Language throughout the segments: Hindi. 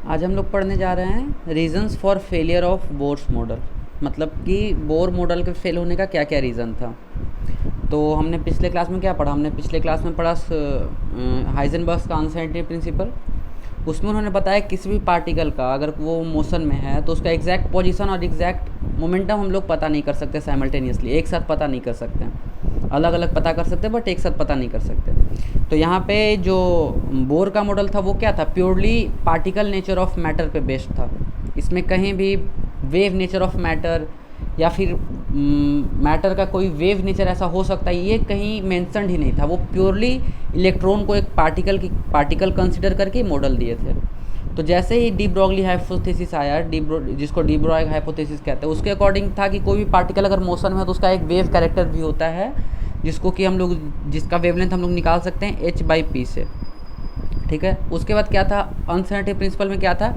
आज हम लोग पढ़ने जा रहे हैं reasons for failure of Bohr's model. मतलब कि बोर मॉडल के फेल होने का क्या क्या रीज़न था। तो हमने पिछले क्लास में क्या पढ़ा, हमने पिछले क्लास में पढ़ा हाइजेनबर्ग्स का अनसर्टेनिटी प्रिंसिपल। उसमें उन्होंने बताया किसी भी पार्टिकल का अगर वो मोशन में है तो उसका एग्जैक्ट पोजीशन और एग्जैक्ट मोमेंटम हम लोग पता नहीं कर सकते साइमल्टेनियसली, एक साथ पता नहीं कर सकते, अलग अलग पता कर सकते बट एक साथ पता नहीं कर सकते। तो यहाँ पे जो बोर का मॉडल था वो क्या था, purely particle nature of matter पे बेस्ड था। इसमें कहीं भी वेव नेचर ऑफ मैटर या फिर मैटर का कोई वेव नेचर ऐसा हो सकता है ये कहीं मेंशन्ड ही नहीं था। वो प्योरली इलेक्ट्रॉन को एक पार्टिकल कंसिडर करके मॉडल दिए थे। तो जैसे ही डी ब्रॉगली हाइपोथेसिस आया, जिसको डी ब्रॉग हाइपोथेसिस कहते हैं, उसके अकॉर्डिंग था कि कोई भी पार्टिकल अगर मोशन में है तो उसका एक वेव कैरेक्टर भी होता है जिसको कि हम लोग जिसका वेवलेंथ हम लोग निकाल सकते हैं h/p से। ठीक है, उसके बाद क्या था, अनसर्टेनिटी प्रिंसिपल में क्या था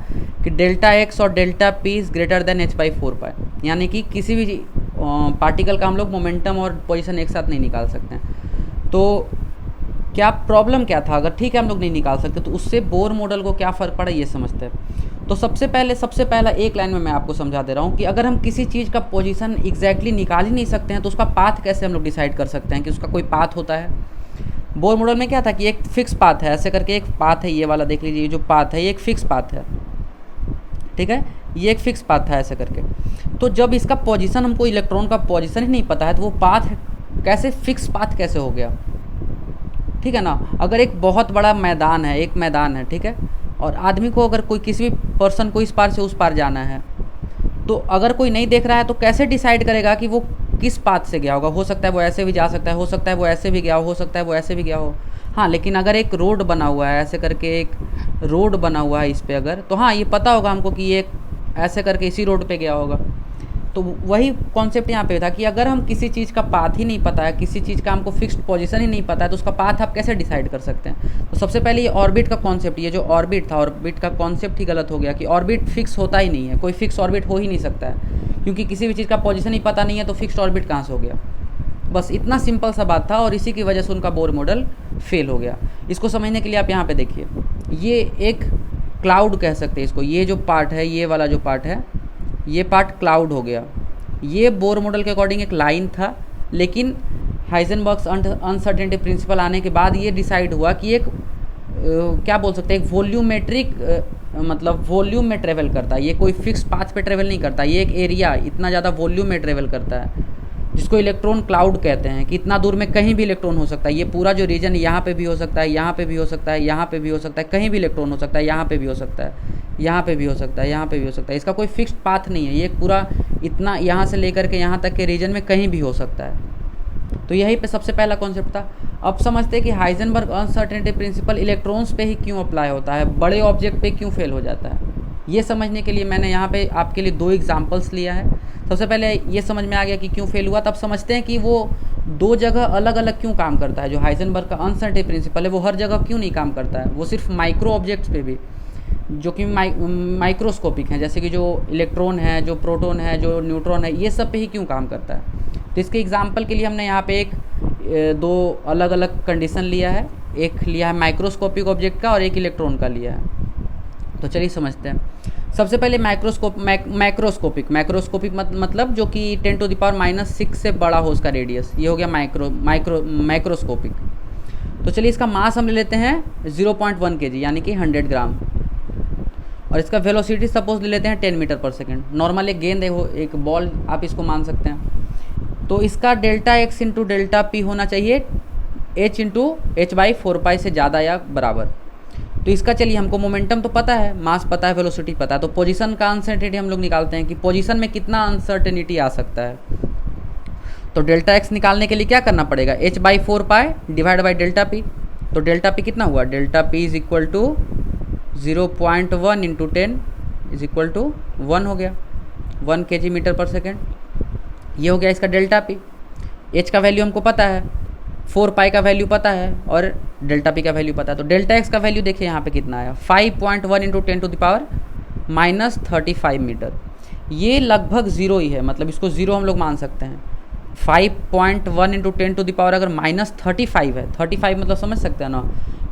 कि डेल्टा एक्स और delta P is greater than h/4π, यानी कि किसी भी पार्टिकल का हम लोग मोमेंटम और पोजीशन एक साथ नहीं निकाल सकते हैं। तो क्या प्रॉब्लम क्या था, अगर ठीक है हम लोग नहीं निकाल सकते तो उससे बोर मॉडल को क्या फ़र्क पड़ा ये समझते हैं। तो सबसे पहला एक लाइन में मैं आपको समझा दे रहा हूँ कि अगर हम किसी चीज़ का पोजीशन एग्जैक्टली निकाल ही नहीं सकते हैं तो उसका पाथ कैसे हम लोग डिसाइड कर सकते हैं कि उसका कोई पाथ होता है। बोर मॉडल में क्या था कि एक फिक्स पाथ है, ऐसे करके एक पाथ है, ये वाला देख लीजिए, ये जो पाथ है ये एक फिक्स पाथ है। ठीक है, ये एक फिक्स पाथ है ऐसे करके। तो जब इसका पोजीशन, हमको इलेक्ट्रॉन का पोजीशन ही नहीं पता है तो वो पाथ कैसे फिक्स पाथ कैसे हो गया। ठीक है ना, अगर एक बहुत बड़ा मैदान है, एक मैदान है, ठीक है, और आदमी को अगर कोई किसी भी पर्सन को इस पार से उस पार जाना है तो अगर कोई नहीं देख रहा है तो कैसे डिसाइड करेगा कि वो किस पाथ से गया होगा। हो सकता है वो ऐसे भी जा सकता है, हो सकता है वो ऐसे भी गया हो सकता है वो ऐसे भी गया हो। हाँ, लेकिन अगर एक रोड बना हुआ है, ऐसे करके एक रोड बना हुआ है इस पर अगर, तो हाँ ये पता होगा हमको कि ये ऐसे करके इसी रोड पे गया होगा। तो वही कॉन्सेप्ट यहाँ पे था कि अगर हम किसी चीज़ का पाथ ही नहीं पता है, किसी चीज़ का हमको फिक्स्ड पोजीशन ही नहीं पता है तो उसका पाथ आप कैसे डिसाइड कर सकते हैं। तो सबसे पहले ये ऑर्बिट का कॉन्सेप्ट, ये जो ऑर्बिट था, ऑर्बिट का कॉन्सेप्ट ही गलत हो गया कि ऑर्बिट फिक्स होता ही नहीं है, कोई फिक्स ऑर्बिट हो ही नहीं सकता है क्योंकि किसी भी चीज़ का पोजीशन ही पता नहीं है तो फिक्स्ड ऑर्बिट कहाँ से हो गया। बस इतना सिंपल सा बात था और इसी की वजह से उनका बोर मॉडल फेल हो गया। इसको समझने के लिए आप यहाँ पे देखिए, ये एक क्लाउड कह सकते हैं इसको, ये जो पार्ट है, ये वाला जो पार्ट है, ये पार्ट क्लाउड हो गया। ये बोर मॉडल के अकॉर्डिंग एक लाइन था, लेकिन हाइजेनबर्ग्स अनसर्टेनिटी प्रिंसिपल आने के बाद ये डिसाइड हुआ कि एक क्या बोल सकते हैं, एक वॉल्यूमेट्रिक मतलब वॉल्यूम में ट्रेवल करता है, ये कोई फिक्स पाथ पे ट्रेवल नहीं करता, ये एक एरिया इतना ज़्यादा वॉल्यूम में ट्रेवल करता है जिसको इलेक्ट्रॉन क्लाउड कहते हैं कि इतना दूर में कहीं भी इलेक्ट्रॉन हो सकता है। ये पूरा जो रीजन यहाँ पे भी हो सकता है, यहाँ पे भी हो सकता है, यहाँ पे भी हो सकता है, कहीं भी इलेक्ट्रॉन हो सकता है, यहाँ पे भी हो सकता है, यहाँ पे भी हो सकता है, यहाँ पे भी हो सकता है। इसका कोई फिक्स्ड पाथ नहीं है, ये पूरा इतना यहाँ से लेकर के यहाँ तक के रीजन में कहीं भी हो सकता है। तो यही पे सबसे पहला कॉन्सेप्ट था। अब समझते हैं कि हाइजेनबर्ग अनसर्टेनिटी प्रिंसिपल इलेक्ट्रॉन्स पे ही क्यों अप्लाई होता है, बड़े ऑब्जेक्ट पे क्यों फेल हो जाता है। ये समझने के लिए मैंने यहाँ पे आपके लिए 2 एग्जांपल्स लिया है। सबसे पहले ये समझ में आ गया कि क्यों फेल हुआ, तब समझते हैं कि वो 2 जगह अलग अलग क्यों काम करता है। जो हाइजेनबर्ग का अनसर्टेनिटी प्रिंसिपल है वो हर जगह क्यों नहीं काम करता है, वो सिर्फ माइक्रो ऑब्जेक्ट्स पे भी जो कि माइक्रोस्कोपिक हैं, जैसे कि जो इलेक्ट्रॉन है, जो प्रोटॉन है, जो न्यूट्रॉन है, ये सब पे ही क्यों काम करता है। तो इसके एग्जांपल के लिए हमने यहाँ पे 2 अलग अलग कंडीशन लिया है, एक लिया है माइक्रोस्कोपिक ऑब्जेक्ट का और एक इलेक्ट्रॉन का लिया है। तो चलिए समझते हैं। सबसे पहले मैक्रोस्कोपिक मतलब जो कि 10⁻⁻⁶ से बड़ा हो उसका रेडियस, ये हो गया माइक्रोस्कोपिक। तो चलिए इसका मास हम ले लेते हैं 0.1 kg यानी कि 100 ग्राम, और इसका वेलोसिटी सपोज ले लेते हैं 10 मीटर पर सेकेंड। नॉर्मल एक गेंद है, वो एक बॉल आप इसको मान सकते हैं। तो इसका delta x into delta P होना चाहिए h इंटू h/4π से ज़्यादा या बराबर। तो इसका चलिए हमको मोमेंटम तो पता है, मास पता है, वेलोसिटी पता है, तो पोजीशन का अनसर्टेनिटी हम लोग निकालते हैं कि पोजीशन में कितना अनसर्टेनिटी आ सकता है। तो डेल्टा एक्स निकालने के लिए क्या करना पड़ेगा, h/4π divide by delta P. तो डेल्टा पी कितना हुआ, delta P is equal to 0.1 into 10 is equal to 1 हो गया, 1 kg मीटर पर सेकेंड। ये हो गया इसका डेल्टा पी। h का वैल्यू हमको पता है, 4π का वैल्यू पता है और डेल्टा पी का वैल्यू पता है। तो डेल्टा एक्स का वैल्यू देखिए यहाँ पे कितना आया, 5.1 इंटू 10⁻⁻35 मीटर। ये लगभग 0 ही है, मतलब इसको 0 हम लोग मान सकते हैं। 5.1 इंटू 10 अगर -35 है, 35 मतलब समझ सकते हैं ना,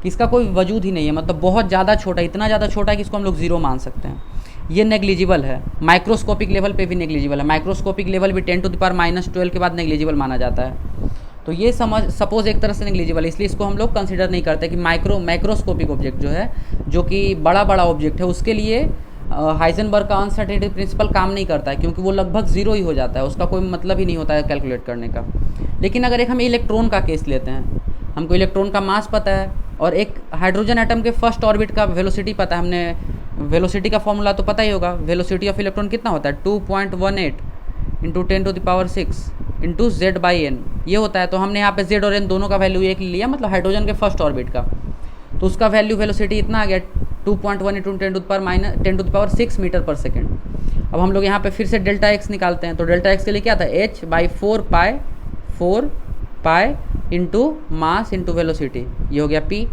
कि इसका कोई वजूद ही नहीं है, मतलब बहुत ज़्यादा छोटा, इतना ज़्यादा छोटा है कि इसको हम लोग ज़ीरो मान सकते हैं। ये नेग्लिजिबल है, माइक्रोस्कोपिक लेवल पे भी नेग्लिजिबल है। माइक्रोस्कोपिक लेवल भी 10⁻⁻12 के बाद नेग्लिजिबल माना जाता है। तो ये सपोज एक तरह से नेग्लिजिबल है, इसलिए इसको हम लोग कंसिडर नहीं करते कि माइक्रोस्कोपिक ऑब्जेक्ट जो है, जो कि बड़ा ऑब्जेक्ट है, उसके लिए हाइजेनबर्ग का अनसर्टेनिटी प्रिंसिपल काम नहीं करता है, क्योंकि वो लगभग ज़ीरो ही हो जाता है, उसका कोई मतलब ही नहीं होता है कैलकुलेट करने का। लेकिन अगर एक हम इलेक्ट्रॉन का केस लेते हैं, हमको इलेक्ट्रॉन का मास पता है और एक हाइड्रोजन एटम के फर्स्ट ऑर्बिट का वेलोसिटी पता है, हमने वेलोसिटी का फॉर्मूला तो पता ही होगा। वेलोसिटी ऑफ इलेक्ट्रॉन कितना होता है, 2.18 इंटू 10⁻6 इंटू Z/n ये होता है। तो हमने यहाँ पे Z और n दोनों का वैल्यू एक लिया, मतलब हाइड्रोजन के फर्स्ट ऑर्बिट का, तो उसका वैल्यू वेलोसिटी इतना आ गया 2.1 इंटू 10⁻6 मीटर पर सेकेंड। अब हम लोग यहाँ पे फिर से डेल्टा एक्स निकालते हैं, तो डेल्टा एक्स के लिए क्या था, h/4 pi into mass into velocity, ये हो गया p।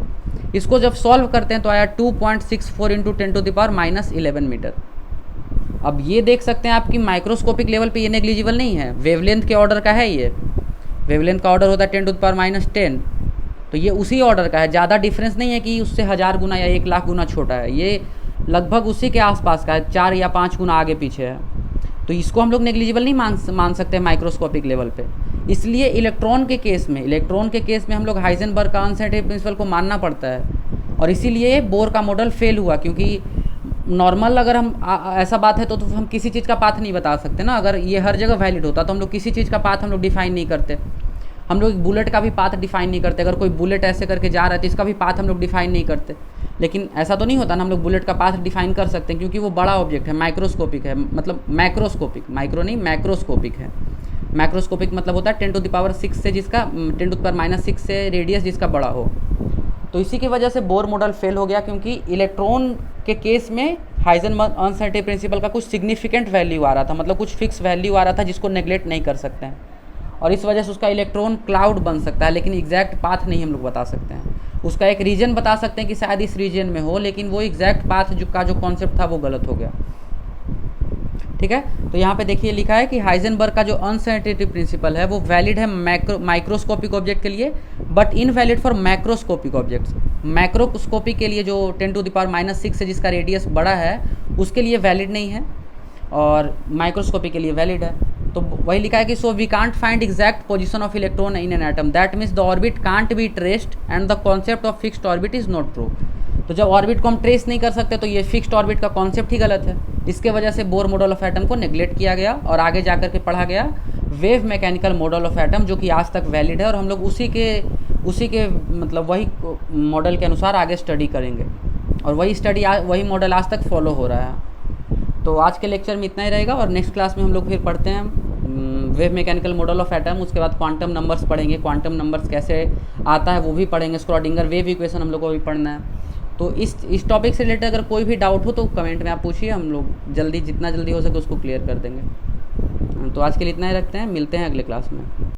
इसको जब सॉल्व करते हैं तो आया 2.64 इंटू 10⁻11 मीटर। अब ये देख सकते हैं आपकी माइक्रोस्कोपिक लेवल पे ये नेग्लिजिबल नहीं है, वेवलेंथ के ऑर्डर का है। ये वेवलेंथ का ऑर्डर होता है 10⁻10, तो ये उसी ऑर्डर का है, ज़्यादा डिफरेंस नहीं है कि उससे 1000 गुना या 1,00,000 गुना छोटा है, ये लगभग उसी के आसपास का है, 4 या 5 गुना आगे पीछे है। तो इसको हम लोग नेग्लिजिबल नहीं मान सकते माइक्रोस्कोपिक लेवल पे। इसलिए इलेक्ट्रॉन के केस में हम लोग हाइजेनबर्ग का अनसर्टेनिटी प्रिंसिपल को मानना पड़ता है, और इसीलिए बोर का मॉडल फेल हुआ। क्योंकि नॉर्मल अगर हम ऐसा बात है तो हम किसी चीज़ का पाथ नहीं बता सकते ना। अगर ये हर जगह वैलिड होता तो हम लोग किसी चीज़ का पाथ हम लोग डिफाइन नहीं करते। हम लोग बुलेट का भी पाथ डिफाइन नहीं करते, अगर कोई बुलेट ऐसे करके जा रहा है तो इसका भी पाथ हम लोग डिफाइन नहीं करते। लेकिन ऐसा तो नहीं होता ना, हम लोग बुलेट का पाथ डिफाइन कर सकते हैं, क्योंकि वो बड़ा ऑब्जेक्ट है, माइक्रोस्कोपिक है, मतलब मैक्रोस्कोपिक, माइक्रो नहीं मैक्रोस्कोपिक है। मैक्रोस्कोपिक मतलब होता है 10⁻6 से, जिसका 10⁻6 से रेडियस जिसका बड़ा हो। तो इसी की वजह से बोर मॉडल फेल हो गया, क्योंकि इलेक्ट्रॉन के केस में हाइजेनबर्ग अनसर्टेनिटी प्रिंसिपल का कुछ सिग्निफिकेंट वैल्यू आ रहा था, मतलब कुछ फिक्स वैल्यू आ रहा था जिसको नेग्लेक्ट नहीं कर सकते हैं, और इस वजह से उसका इलेक्ट्रॉन क्लाउड बन सकता है। लेकिन एग्जैक्ट पाथ नहीं हम लोग बता सकते हैं, उसका एक रीजन बता सकते हैं कि शायद इस रीजन में हो, लेकिन वो एग्जैक्ट पाथ जो कॉन्सेप्ट था वो गलत हो गया। ठीक है, तो यहाँ पे देखिए लिखा है कि हाइजेनबर्ग का जो अनसर्टेनिटी प्रिंसिपल है वो वैलिड है माइक्रोस्कोपिक ऑब्जेक्ट के लिए, but invalid for macroscopic objects. Macroscopic के लिए जो 10⁻6 से जिसका रेडियस बड़ा है उसके लिए वैलिड नहीं है, और माइक्रोस्कोपिक के लिए वैलिड है। तो वही लिखा है कि so we can't find exact position of electron in an atom, that means the orbit can't be traced and the concept of fixed orbit is not true. तो जब ऑर्बिट को हम ट्रेस नहीं कर सकते तो ये फिक्स्ड ऑर्बिट का कॉन्सेप्ट ही गलत है। इसके वजह से बोर मॉडल ऑफ एटम को नेग्लेक्ट किया गया, और आगे जाकर के पढ़ा गया wave mechanical model of atom, जो कि आज तक वैलिड है, और हम लोग उसी के मतलब वही मॉडल के अनुसार आगे स्टडी करेंगे, और वही मॉडल आज तक फॉलो हो रहा है। तो आज के लेक्चर में इतना ही रहेगा, और नेक्स्ट क्लास में हम लोग फिर पढ़ते हैं wave mechanical model of atom. उसके बाद क्वांटम नंबर्स पढ़ेंगे, क्वांटम नंबर्स कैसे आता है वो भी पढ़ेंगे, स्क्रॉडिंगर वेव इक्वेशन हम लोग को भी पढ़ना है। तो इस टॉपिक से रिलेटेड अगर कोई भी डाउट हो तो कमेंट में आप पूछिए, हम लोग जितना जल्दी हो सके उसको क्लियर कर देंगे। तो आज के लिए इतना ही रखते हैं, मिलते हैं अगले क्लास में।